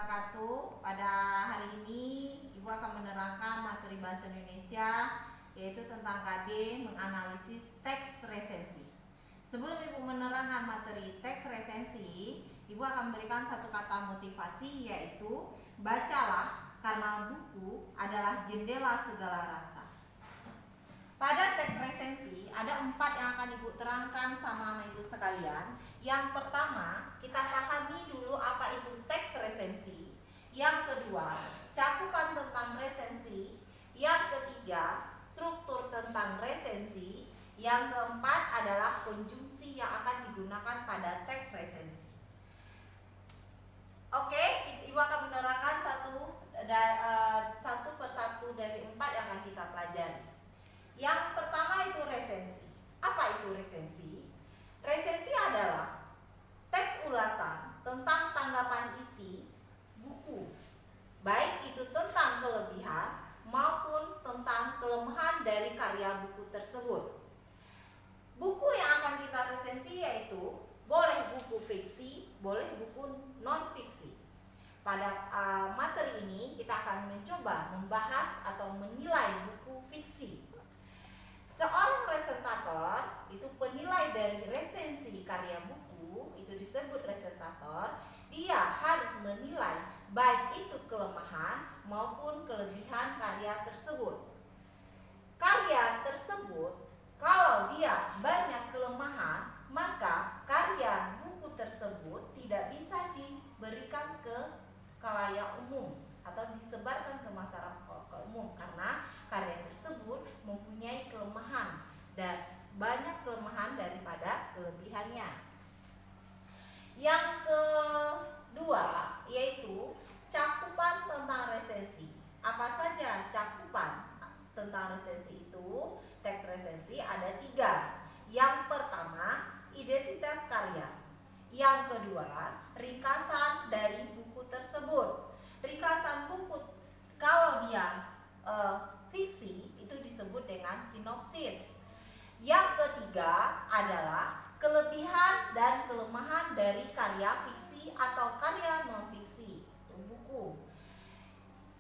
wabarakatuh. Pada hari ini Ibu akan menerangkan materi bahasa Indonesia, yaitu tentang KD menganalisis teks resensi. Sebelum Ibu menerangkan materi teks resensi, Ibu akan memberikan satu kata motivasi, yaitu bacalah karena buku adalah jendela segala rasa. Pada teks resensi ada 4 yang akan Ibu terangkan sama anak Ibu sekalian. Yang pertama, kita pahami dulu apa itu teks resensi. Yang kedua, cakupan tentang resensi. Yang ketiga, struktur tentang resensi. Yang keempat adalah konjungsi yang akan digunakan pada teks resensi. Oke, Ibu akan menerangkan satu persatu dari 4 yang akan kita pelajari. Yang pertama itu resensi. Apa itu resensi? Resensi adalah teks ulasan tentang tanggapan isi buku, baik itu tentang kelebihan maupun tentang kelemahan dari karya buku tersebut. Buku yang akan kita resensi yaitu boleh buku fiksi, boleh buku non-fiksi. Pada materi ini kita akan mencoba membahas atau menilai buku fiksi. Seorang resentator itu penilai dari resensi karya buku, itu disebut resentator. Dia harus menilai baik itu kelemahan maupun kelebihan karya tersebut. Karya tersebut kalau dia banyak kelemahan, maka karya buku tersebut tidak bisa diberikan ke khalayak umum atau disebarkan ke masyarakat umum, karena karya tersebut mempunyai kelemahan dan banyak kelemahan daripada kelebihannya. Yang kedua yaitu cakupan tentang resensi. Apa saja cakupan tentang resensi itu? Teks resensi ada 3. Yang pertama, identitas karya. Yang kedua, ringkasan dari buku tersebut. Ringkasan buku kalau dia fiksi itu disebut dengan sinopsis. Yang ketiga adalah kelebihan dan kelemahan dari karya fiksi atau karya non-fiksi, itu buku.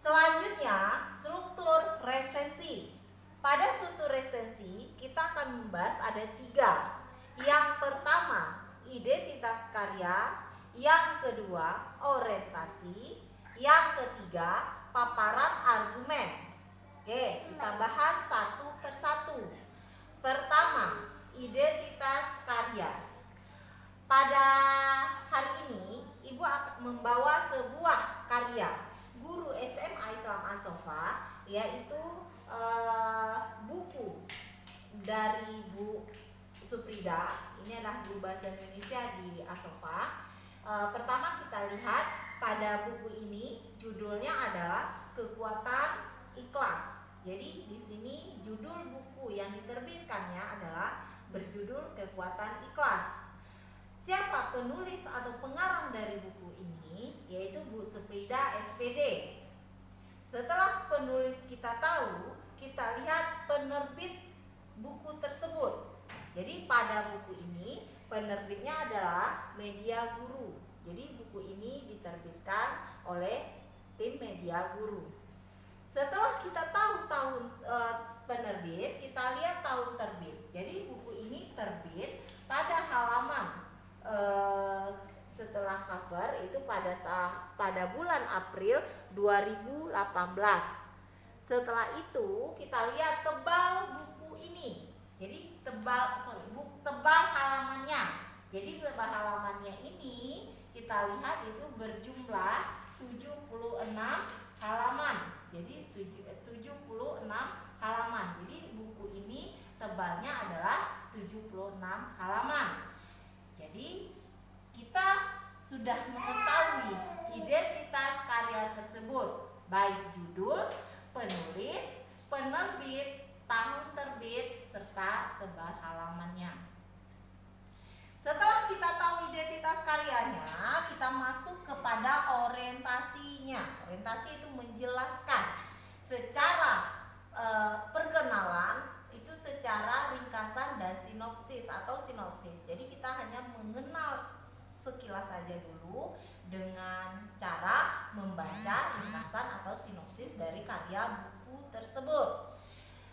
Selanjutnya, struktur resensi. Pada struktur resensi kita akan membahas ada 3. Yang pertama, identitas karya. Yang kedua, orientasi. Yang ketiga, paparan argumen. Oke, kita bahas satu persatu. Pertama, identitas karya. Pada hari ini Ibu akan membawa sebuah karya guru SMA Islam As-Sofa, yaitu buku dari Bu Suprida. Ini adalah guru bahasa Indonesia di As-Sofa. Pertama kita lihat pada buku ini judulnya adalah Kekuatan Ikhlas. Jadi di sini judul buku yang diterbitkannya adalah berjudul Kekuatan Ikhlas. Siapa penulis atau pengarang dari buku ini? Yaitu Bu Suprida SPD. Setelah penulis kita tahu, kita lihat penerbit buku tersebut. Jadi pada buku ini penerbitnya adalah Media Guru. Jadi buku ini diterbitkan oleh tim Media Guru. Setelah kita tahu tahun penerbit, kita lihat tahun terbit. Jadi buku ini terbit pada halaman setelah cover itu pada bulan April 2018. Setelah itu kita lihat tebal buku ini. Jadi tebal halamannya. Jadi tebal halamannya ini kita lihat itu berjumlah 76 halaman. Jadi 76 halaman. Jadi buku ini tebalnya adalah 76 halaman. Jadi kita sudah mengetahui identitas karya tersebut, baik judul, penulis, penerbit, tahun terbit, serta tebal halamannya. Setelah kita tahu identitas karyanya, kita masuk kepada orientasinya. Orientasi itu menjelaskan secara perkenalan, itu secara ringkasan dan sinopsis atau sinopsis. Jadi kita hanya mengenal sekilas saja dulu dengan cara membaca ringkasan atau sinopsis dari karya buku tersebut.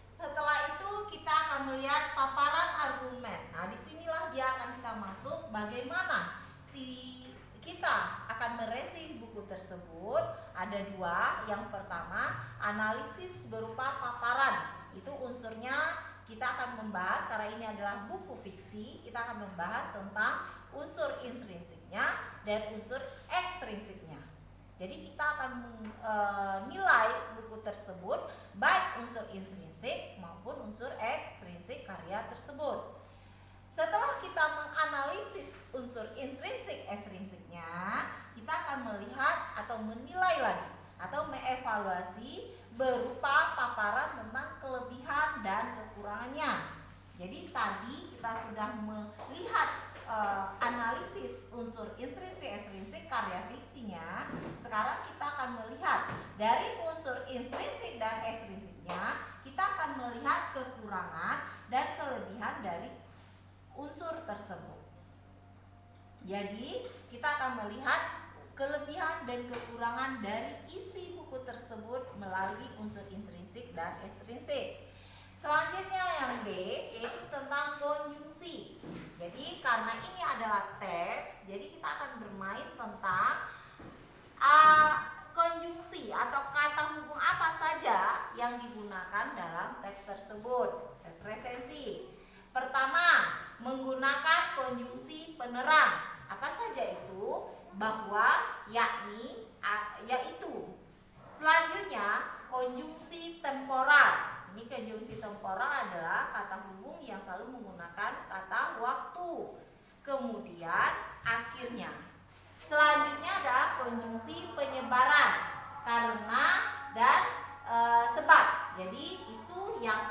Setelah itu kita akan melihat paparan argumen. Nah, disinilah dia akan kita masuk bagaimana kita akan mereview buku tersebut. Ada dua. Yang pertama, analisis berupa paparan. Itu unsurnya kita akan membahas, karena ini adalah buku fiksi, kita akan membahas tentang unsur intrinsiknya dan unsur ekstrinsiknya. Jadi kita akan menilai buku tersebut baik unsur intrinsik maupun unsur ekstrinsik karya tersebut. Setelah kita menganalisis unsur intrinsik ekstrinsiknya, kita akan melihat atau menilai lagi atau mengevaluasi berupa paparan tentang kelebihan dan kekurangannya. Jadi tadi kita sudah melihat analisis unsur intrinsik ekstrinsik karya fiksinya. Sekarang kita akan melihat dari unsur intrinsik dan ekstrinsiknya, kita akan melihat kekurangan dan kelebihan dari unsur tersebut. Jadi kita akan melihat kelebihan dan kekurangan dari isi buku tersebut melalui unsur intrinsik dan ekstrinsik. Selanjutnya yang D, yaitu tentang konjungsi. Jadi karena ini adalah teks, jadi kita akan bermain tentang konjungsi atau kata hubung apa saja yang digunakan dalam teks tersebut. Teks resensi. Pertama, menggunakan konjungsi penerang. Apa saja itu? Bahwa, yakni, yaitu. Selanjutnya, konjungsi temporal. Ini konjungsi temporal adalah kata hubung yang selalu menggunakan kata waktu. Kemudian akhirnya. Selanjutnya adalah konjungsi penyebaran, karena dan sebab. Jadi itu yang